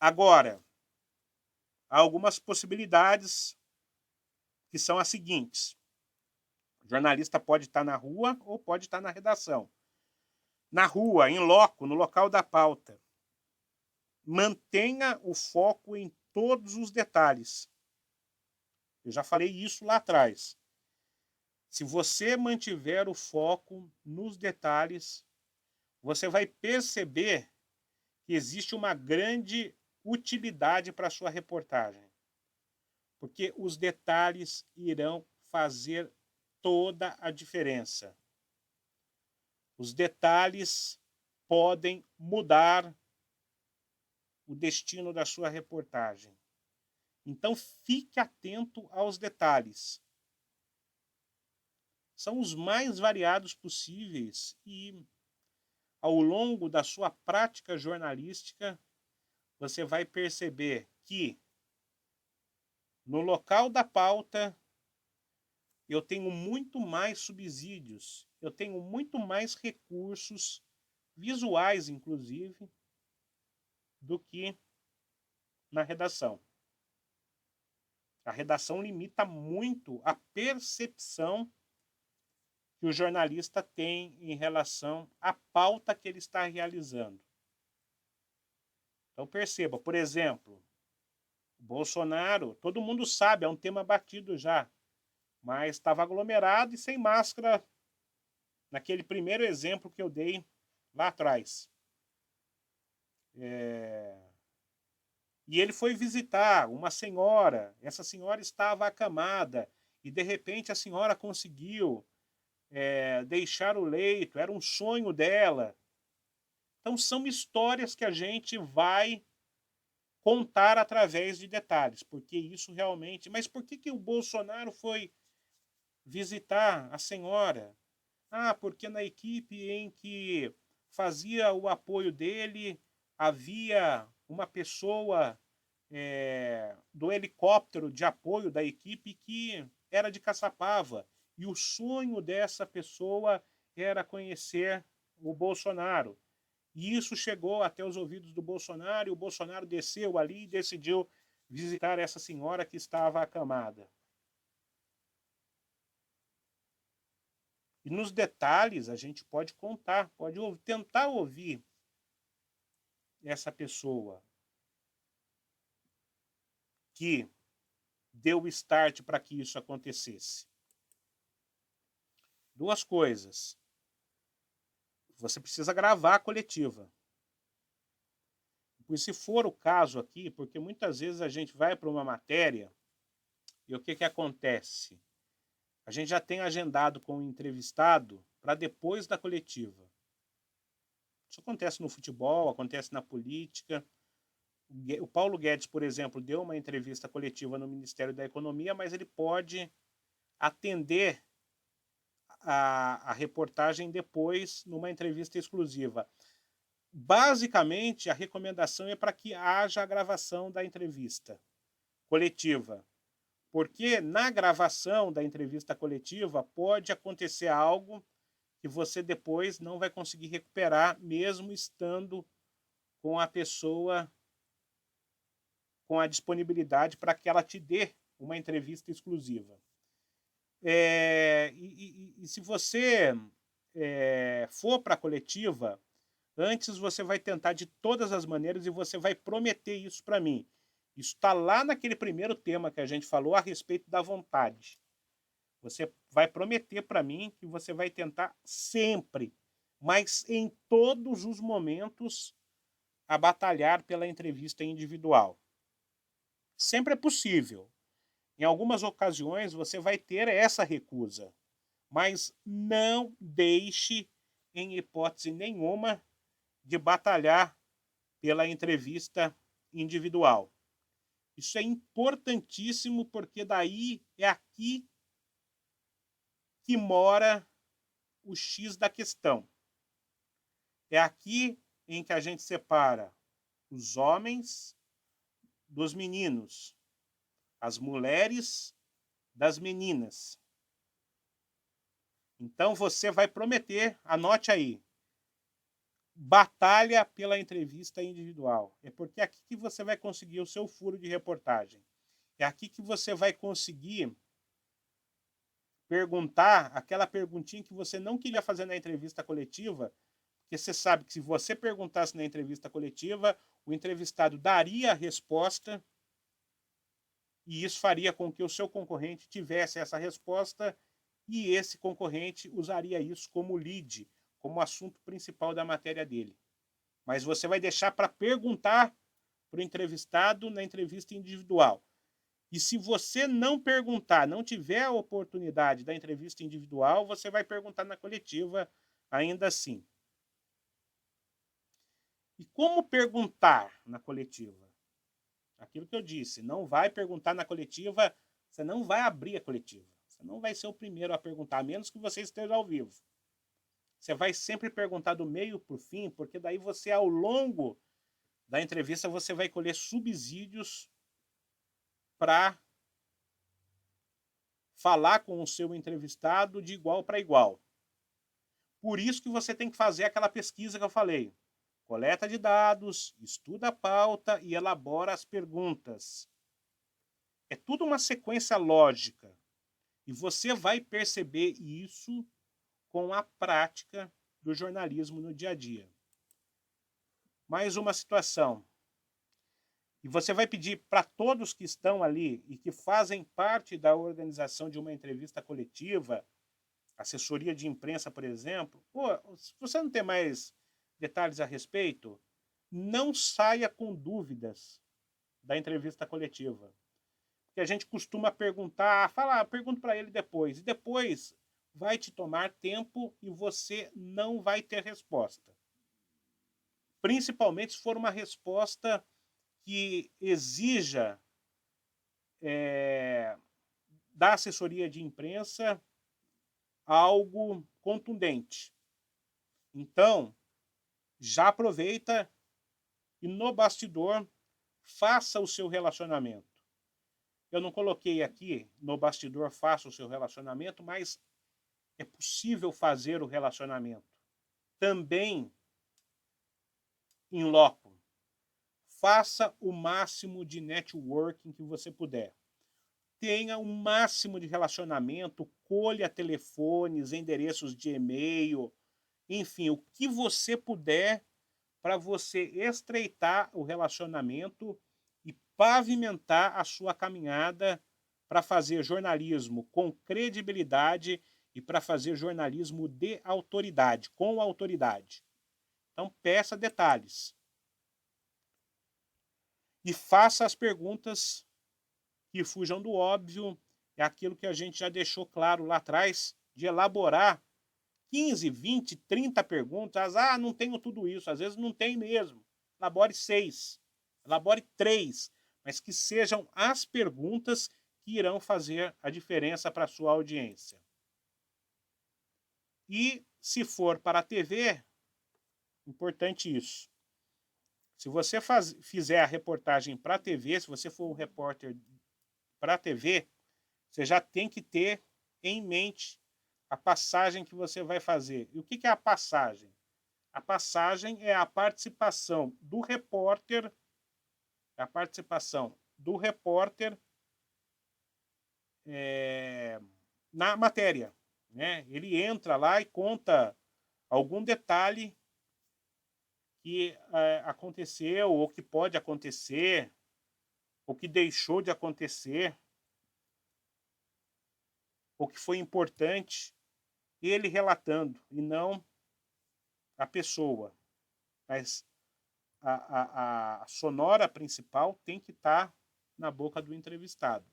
Agora, há algumas possibilidades que são as seguintes. O jornalista pode estar na rua ou pode estar na redação. Na rua, em loco, no local da pauta, mantenha o foco em todos os detalhes. Eu já falei isso lá atrás. Se você mantiver o foco nos detalhes, você vai perceber que existe uma grande utilidade para a sua reportagem. Porque os detalhes irão fazer toda a diferença. Os detalhes podem mudar o destino da sua reportagem. Então, fique atento aos detalhes. São os mais variados possíveis e, ao longo da sua prática jornalística, você vai perceber que, no local da pauta, eu tenho muito mais subsídios, eu tenho muito mais recursos, visuais inclusive, do que na redação. A redação limita muito a percepção que o jornalista tem em relação à pauta que ele está realizando. Então perceba, por exemplo, Bolsonaro, todo mundo sabe, é um tema batido já, mas estava aglomerado e sem máscara naquele primeiro exemplo que eu dei lá atrás. E ele foi visitar uma senhora, essa senhora estava acamada, e de repente a senhora conseguiu deixar o leito, era um sonho dela. Então são histórias que a gente vai contar através de detalhes, porque isso realmente... Mas por que o Bolsonaro foi visitar a senhora? Ah, porque na equipe em que fazia o apoio dele, havia uma pessoa do helicóptero de apoio da equipe que era de Caçapava. E o sonho dessa pessoa era conhecer o Bolsonaro. E isso chegou até os ouvidos do Bolsonaro, e o Bolsonaro desceu ali e decidiu visitar essa senhora que estava acamada. E nos detalhes a gente pode contar, pode tentar ouvir essa pessoa que deu o start para que isso acontecesse. Duas coisas. Você precisa gravar a coletiva. E se for o caso aqui, porque muitas vezes a gente vai para uma matéria e o que acontece? A gente já tem agendado com o entrevistado para depois da coletiva. Isso acontece no futebol, acontece na política. O Paulo Guedes, por exemplo, deu uma entrevista coletiva no Ministério da Economia, mas ele pode atender a reportagem depois numa entrevista exclusiva. Basicamente, a recomendação é para que haja a gravação da entrevista coletiva. Porque na gravação da entrevista coletiva pode acontecer algo que você depois não vai conseguir recuperar, mesmo estando com a pessoa com a disponibilidade para que ela te dê uma entrevista exclusiva. E se você for para a coletiva, antes você vai tentar de todas as maneiras e você vai prometer isso para mim. Isso está lá naquele primeiro tema que a gente falou a respeito da vontade. Você vai prometer para mim que você vai tentar sempre, mas em todos os momentos, a batalhar pela entrevista individual. Sempre é possível. Em algumas ocasiões você vai ter essa recusa, mas não deixe, em hipótese nenhuma, de batalhar pela entrevista individual. Isso é importantíssimo porque daí é aqui que mora o X da questão. É aqui em que a gente separa os homens dos meninos, as mulheres das meninas. Então você vai prometer, anote aí, batalha pela entrevista individual. É porque é aqui que você vai conseguir o seu furo de reportagem. É aqui que você vai conseguir perguntar aquela perguntinha que você não queria fazer na entrevista coletiva, porque você sabe que se você perguntasse na entrevista coletiva, o entrevistado daria a resposta e isso faria com que o seu concorrente tivesse essa resposta e esse concorrente usaria isso como lead, como assunto principal da matéria dele. Mas você vai deixar para perguntar para o entrevistado na entrevista individual. E se você não perguntar, não tiver a oportunidade da entrevista individual, você vai perguntar na coletiva ainda assim. E como perguntar na coletiva? Aquilo que eu disse, não vai perguntar na coletiva, você não vai abrir a coletiva. Você não vai ser o primeiro a perguntar, a menos que você esteja ao vivo. Você vai sempre perguntar do meio para o fim, porque daí você, ao longo da entrevista, você vai colher subsídios para falar com o seu entrevistado de igual para igual. Por isso que você tem que fazer aquela pesquisa que eu falei. Coleta de dados, estuda a pauta e elabora as perguntas. É tudo uma sequência lógica. E você vai perceber isso com a prática do jornalismo no dia a dia. Mais uma situação. E você vai pedir para todos que estão ali e que fazem parte da organização de uma entrevista coletiva, assessoria de imprensa, por exemplo, pô, se você não tem mais detalhes a respeito, não saia com dúvidas da entrevista coletiva. Porque a gente costuma perguntar, pergunto para ele depois. E depois vai te tomar tempo e você não vai ter resposta. Principalmente se for uma resposta que exija da assessoria de imprensa algo contundente. Então, já aproveita e no bastidor faça o seu relacionamento. Eu não coloquei aqui no bastidor faça o seu relacionamento, mas é possível fazer o relacionamento. Também em loco. Faça o máximo de networking que você puder. Tenha o máximo de relacionamento, colha telefones, endereços de e-mail, enfim, o que você puder para você estreitar o relacionamento e pavimentar a sua caminhada para fazer jornalismo com credibilidade e para fazer jornalismo de autoridade, com autoridade. Então, peça detalhes. E faça as perguntas que fujam do óbvio, é aquilo que a gente já deixou claro lá atrás, de elaborar 15, 20, 30 perguntas. Ah, não tenho tudo isso. Às vezes não tem mesmo. Elabore 6, elabore 3, mas que sejam as perguntas que irão fazer a diferença para a sua audiência. E se for para a TV, importante isso. Se você fizer a reportagem para a TV, se você for um repórter para a TV, você já tem que ter em mente a passagem que você vai fazer. E o que é a passagem? A passagem é a participação do repórter, na matéria. Né? Ele entra lá e conta algum detalhe que aconteceu, ou que pode acontecer, ou que deixou de acontecer, ou que foi importante, ele relatando, e não a pessoa. Mas a sonora principal tem que estar na boca do entrevistado.